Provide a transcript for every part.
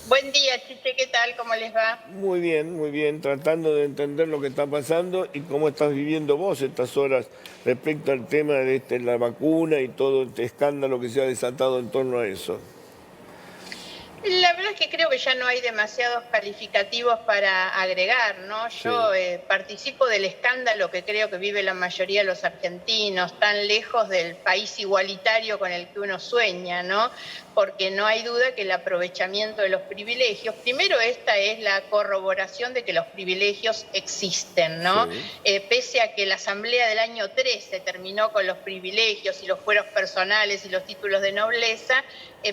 Buen día, Chiche, ¿qué tal? ¿Cómo les va? Muy bien, tratando de entender lo que está pasando y cómo estás viviendo vos estas horas respecto al tema de la vacuna y todo este escándalo que se ha desatado en torno a eso. La verdad es que creo que ya no hay demasiados calificativos para agregar, ¿no? Sí, Yo participo del escándalo que creo que vive la mayoría de los argentinos, tan lejos del país igualitario con el que uno sueña, ¿no? Porque no hay duda que el aprovechamiento de los privilegios, primero esta es la corroboración de que los privilegios existen, ¿no? sí, Pese a que la Asamblea del año 13 terminó con los privilegios y los fueros personales y los títulos de nobleza,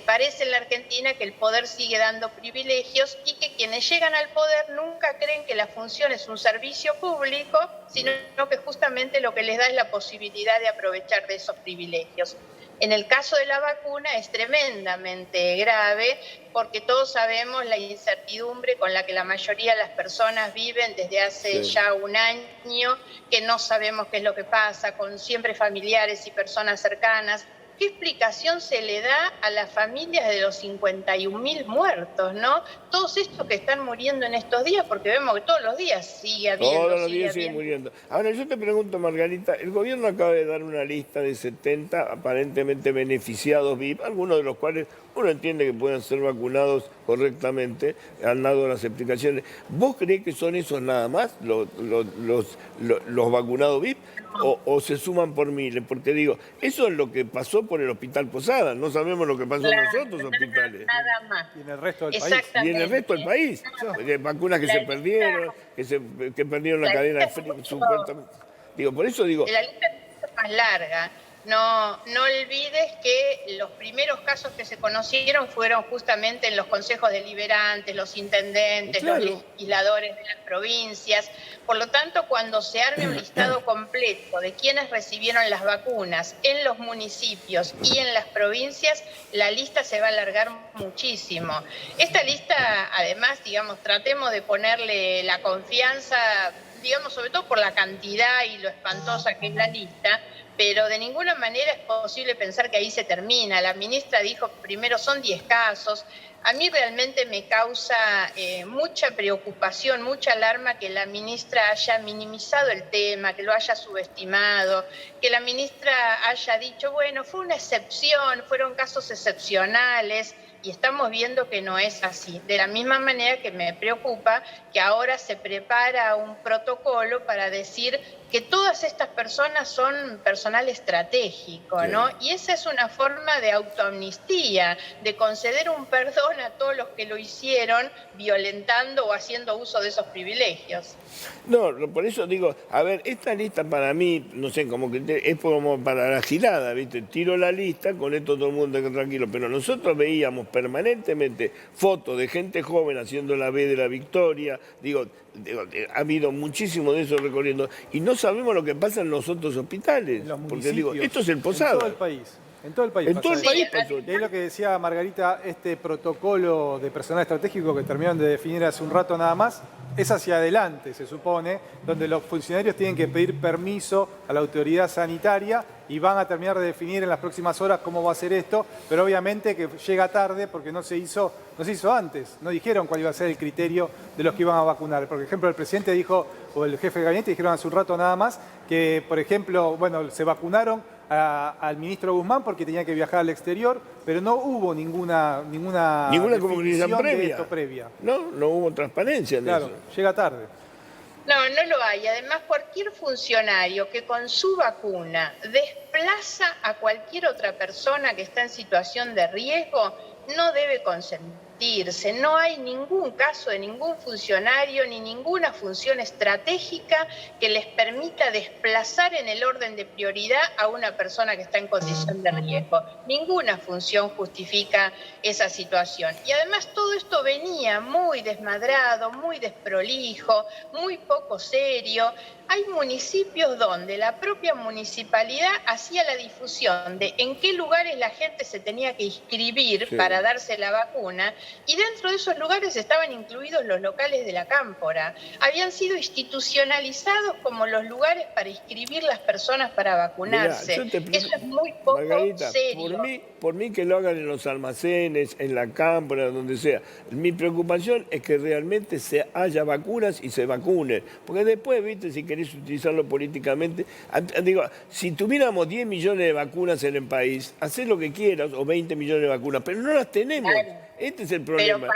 parece en la Argentina que el poder sigue dando privilegios y que quienes llegan al poder nunca creen que la función es un servicio público, sino que justamente lo que les da es la posibilidad de aprovechar de esos privilegios. En el caso de la vacuna es tremendamente grave porque todos sabemos la incertidumbre con la que la mayoría de las personas viven desde hace sí. ya un año, que no sabemos qué es lo que pasa, con siempre familiares y personas cercanas. ¿Qué explicación se le da a las familias de los 51.000 muertos, no? Todos estos que están muriendo en estos días, porque vemos que todos los días Todos los sigue días siguen habiendo. muriendo. Ahora, yo te pregunto, Margarita, el gobierno acaba de dar una lista de 70 aparentemente beneficiados VIP, algunos de los cuales uno entiende que puedan ser vacunados correctamente, han dado las explicaciones. ¿Vos creés que son esos nada más, los vacunados VIP, o se suman por miles? Porque digo, eso es lo que pasó por el Hospital Posada, no sabemos lo que pasó en los Claro, otros hospitales. nada más. Y en el resto del país. Y en el resto Exactamente. del país, vacunas que La se lista, perdieron, que perdieron la la cadena lista de es frío, mucho, supuestamente. Digo, por eso digo, la lista es mucho más larga. No olvides que los primeros casos que se conocieron fueron justamente en los consejos deliberantes, los intendentes, los claro, legisladores de las provincias. Por lo tanto, cuando se arme un listado completo de quienes recibieron las vacunas en los municipios y en las provincias, la lista se va a alargar muchísimo. Esta lista, además, digamos, tratemos de ponerle la confianza, digamos, sobre todo por la cantidad y lo espantosa que es la lista, pero de ninguna manera es posible pensar que ahí se termina. La ministra dijo, primero son 10 casos. A mí realmente me causa mucha preocupación, mucha alarma que la ministra haya minimizado el tema, que lo haya subestimado, que la ministra haya dicho, bueno, fue una excepción, fueron casos excepcionales, y estamos viendo que no es así. De la misma manera que me preocupa que ahora se prepara un protocolo para decir que todas estas personas son personal estratégico, ¿no? sí. Y esa es una forma de autoamnistía, de conceder un perdón a todos los que lo hicieron violentando o haciendo uso de esos privilegios. No, por eso digo, a ver, esta lista para mí, no sé, como que es como para la gilada, ¿viste? Tiro la lista, con esto todo el mundo está tranquilo, pero nosotros veíamos permanentemente fotos de gente joven haciendo la B de la victoria, ha habido muchísimo de eso recorriendo, y no sabemos lo que pasa en los otros hospitales, En los porque digo, municipios, esto es el en todo Posada, el país. En todo el país en todo pasa el eso. país Sí, pasó. Y es lo que decía Margarita, este protocolo de personal estratégico que terminaron de definir hace un rato nada más, es hacia adelante, se supone, donde los funcionarios tienen que pedir permiso a la autoridad sanitaria y van a terminar de definir en las próximas horas cómo va a ser esto, pero obviamente que llega tarde porque no se hizo antes, no dijeron cuál iba a ser el criterio de los que iban a vacunar. Por ejemplo, el presidente dijo, o el jefe de gabinete dijeron hace un rato nada más, que por ejemplo, bueno, se vacunaron al ministro Guzmán porque tenía que viajar al exterior, pero no hubo ninguna Ninguna comunicación definición de previa, esto previa. no hubo transparencia en eso. Claro, llega tarde. no lo hay. Además, cualquier funcionario que con su vacuna desplaza a cualquier otra persona que está en situación de riesgo no debe consentirse. No hay ningún caso de ningún funcionario ni ninguna función estratégica que les permita desplazar en el orden de prioridad a una persona que está en condición de riesgo. Ninguna función justifica esa situación. Y además todo esto venía muy desmadrado, muy desprolijo, muy poco serio. Hay municipios donde la propia municipalidad hacía la difusión de en qué lugares la gente se tenía que inscribir Sí. para darse la vacuna, y dentro de esos lugares estaban incluidos los locales de la Cámpora. Habían sido institucionalizados como los lugares para inscribir las personas para vacunarse. Eso es muy poco Margarita, serio. por mí que lo hagan en los almacenes, en la Cámpora, donde sea. Mi preocupación es que realmente haya vacunas y se vacune. Porque después, viste, si querés utilizarlo políticamente, digo, si tuviéramos 10 millones de vacunas en el país, hacé lo que quieras, o 20 millones de vacunas, pero no las tenemos. Claro. Este es el problema.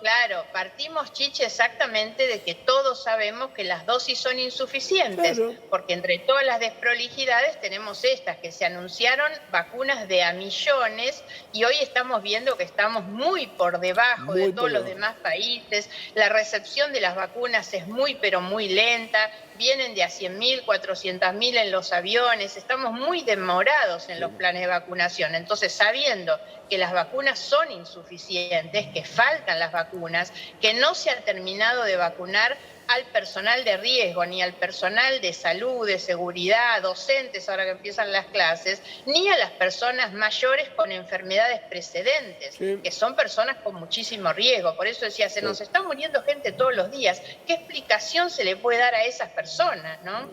Pero partimos, Chiche, exactamente de que todos sabemos que las dosis son insuficientes, Claro. porque entre todas las desprolijidades tenemos estas, que se anunciaron vacunas de a millones, y hoy estamos viendo que estamos muy por debajo de todos los demás países. La recepción de las vacunas es muy, pero muy lenta. Vienen de a 100.000, 400.000 en los aviones. Estamos muy demorados en los planes de vacunación. Entonces, sabiendo que las vacunas son insuficientes, que faltan las vacunas, que no se ha terminado de vacunar al personal de riesgo, ni al personal de salud, de seguridad, docentes ahora que empiezan las clases, ni a las personas mayores con enfermedades precedentes, que son personas con muchísimo riesgo. Por eso decía, se nos está muriendo gente todos los días. ¿Qué explicación se le puede dar a esas personas, no?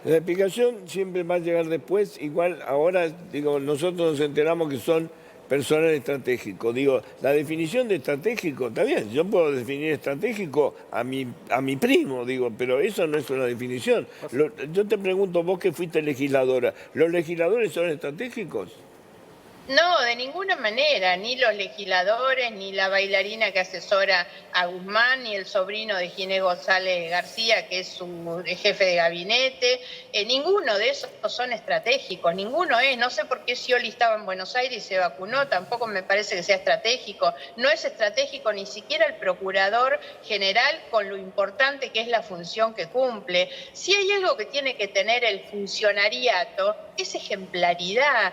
La explicación siempre va a llegar después. Igual ahora, digo, nosotros nos enteramos que son personal estratégico. Digo, la definición de estratégico, está bien, yo puedo definir estratégico a mi primo, digo, pero eso no es una definición. Yo te pregunto, vos que fuiste legisladora, ¿los legisladores son estratégicos? No, de ninguna manera, ni los legisladores, ni la bailarina que asesora a Guzmán, ni el sobrino de Ginés González García, que es su jefe de gabinete, ninguno de esos son estratégicos, ninguno es. No sé por qué Scioli estaba en Buenos Aires y se vacunó, tampoco me parece que sea estratégico. No es estratégico ni siquiera el procurador general con lo importante que es la función que cumple. Si hay algo que tiene que tener el funcionariato, es ejemplaridad.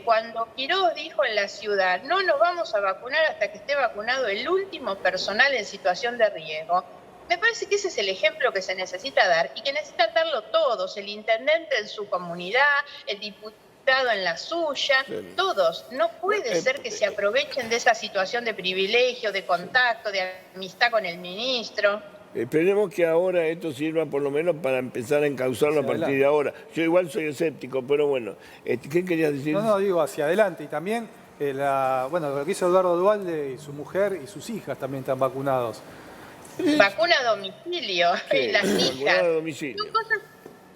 Cuando Quiroz dijo en la ciudad, no nos vamos a vacunar hasta que esté vacunado el último personal en situación de riesgo, me parece que ese es el ejemplo que se necesita dar y que necesitan darlo todos, el intendente en su comunidad, el diputado en la suya, todos. No puede ser que se aprovechen de esa situación de privilegio, de contacto, de amistad con el ministro. Esperemos que ahora esto sirva por lo menos para empezar a encauzarlo a partir de ahora. Yo igual soy escéptico, pero bueno. ¿Qué querías decir? No, digo hacia adelante. Y también, lo que hizo Eduardo Duhalde y su mujer y sus hijas también están vacunados. Vacuna a domicilio, las hijas. Vacuna a domicilio. Son cosas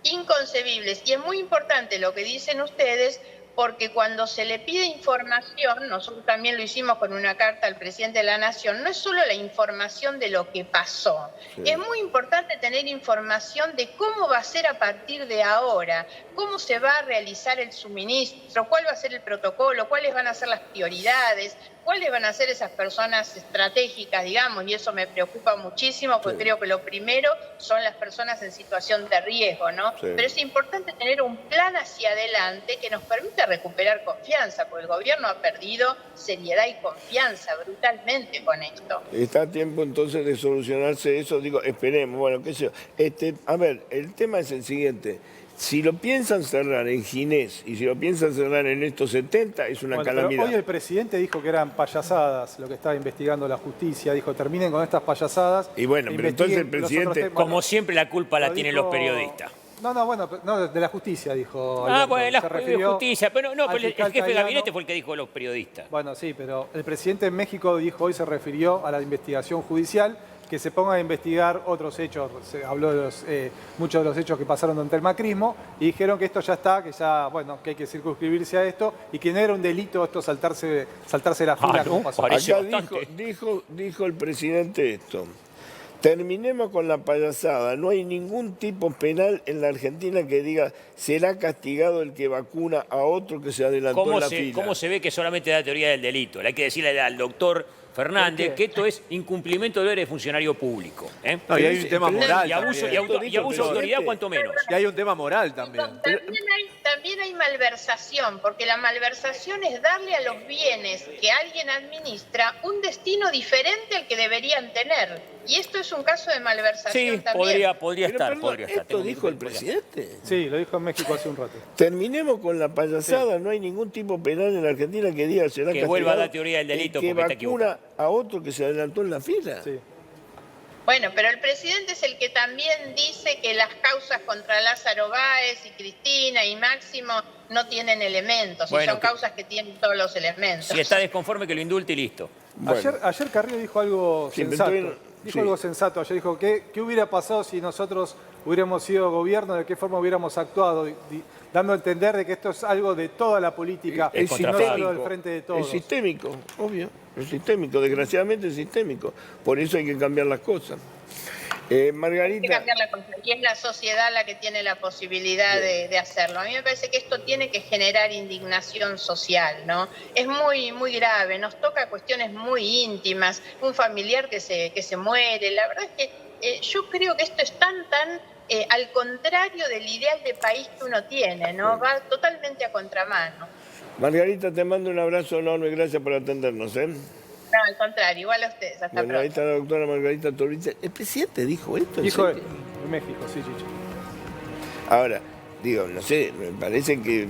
inconcebibles. Y es muy importante lo que dicen ustedes, porque cuando se le pide información, nosotros también lo hicimos con una carta al presidente de la Nación, no es solo la información de lo que pasó, es muy importante tener información de cómo va a ser a partir de ahora, cómo se va a realizar el suministro, cuál va a ser el protocolo, cuáles van a ser las prioridades, cuáles van a ser esas personas estratégicas, digamos, y eso me preocupa muchísimo, porque creo que lo primero son las personas en situación de riesgo, ¿no? Pero es importante tener un plan hacia adelante que nos permita recuperar confianza, porque el gobierno ha perdido seriedad y confianza brutalmente con esto. Está a tiempo entonces de solucionarse eso, digo, esperemos, bueno, qué sé yo. A ver, el tema es el siguiente. Si lo piensan cerrar en Ginés y si lo piensan cerrar en estos 70, es una calamidad. Hoy el presidente dijo que eran payasadas lo que estaba investigando la justicia. Dijo, terminen con estas payasadas. Y bueno, pero entonces el presidente... Como siempre la culpa la tienen los periodistas. No, de la justicia, dijo. La justicia, pero no, pero el jefe de gabinete fue el que dijo los periodistas. Bueno, sí, pero el presidente en México dijo hoy, se refirió a la investigación judicial, que se ponga a investigar otros hechos. Se habló de muchos de los hechos que pasaron durante el macrismo y dijeron que esto ya está, que hay que circunscribirse a esto y que no era un delito esto saltarse la fila. No, acá dijo el presidente esto. Terminemos con la payasada. No hay ningún tipo penal en la Argentina que diga será castigado el que vacuna a otro que se adelantó en la fila. ¿Cómo se ve que solamente da teoría del delito? Hay que decirle al doctor Fernández que esto es incumplimiento de deberes de funcionario público. No, y hay un tema moral. Y abuso de autoridad, cuanto menos. Y hay un tema moral también. también hay malversación, porque la malversación es darle a los bienes que alguien administra un destino diferente al que deberían tener. Y esto es un caso de malversación Sí, también. podría Pero, estar, perdón, podría estar. ¿esto dijo el presidente? Sí, lo dijo en México hace un rato. Terminemos con la payasada, no hay ningún tipo penal en la Argentina que diga será Que vuelva a castigado la teoría del delito el que porque está vacuna a otro que se adelantó en la fila. Sí. Bueno, pero el presidente es el que también dice que las causas contra Lázaro Báez y Cristina y Máximo no tienen elementos, Bueno, y son causas que tienen todos los elementos. Si está desconforme, que lo indulte y listo. Bueno. Ayer Carrillo dijo algo Sí, sensato. entonces, Dijo sí. algo sensato. Ayer dijo, ¿qué hubiera pasado si nosotros hubiéramos sido gobierno? ¿De qué forma hubiéramos actuado? Dando a entender de que esto es algo de toda la política, Es y no solo del frente de todos. Es sistémico, obvio, es sistémico, desgraciadamente es sistémico. Por eso hay que cambiar las cosas. Hay que Margarita, cambiar la cosa, y es la sociedad la que tiene la posibilidad de hacerlo. A mí me parece que esto tiene que generar indignación social, ¿no? Es muy, muy grave, nos toca cuestiones muy íntimas, un familiar que se muere. La verdad es que yo creo que esto es tan al contrario del ideal de país que uno tiene, ¿no? Va totalmente a contramano. Margarita, te mando un abrazo enorme, gracias por atendernos. No, al contrario, igual a ustedes. Hasta Bueno, ahí pronto. está la doctora Margarita Torricha. ¿El presidente dijo esto? ¿En Dijo serio? en México, sí, Chicho. Ahora, digo, no sé, me parece que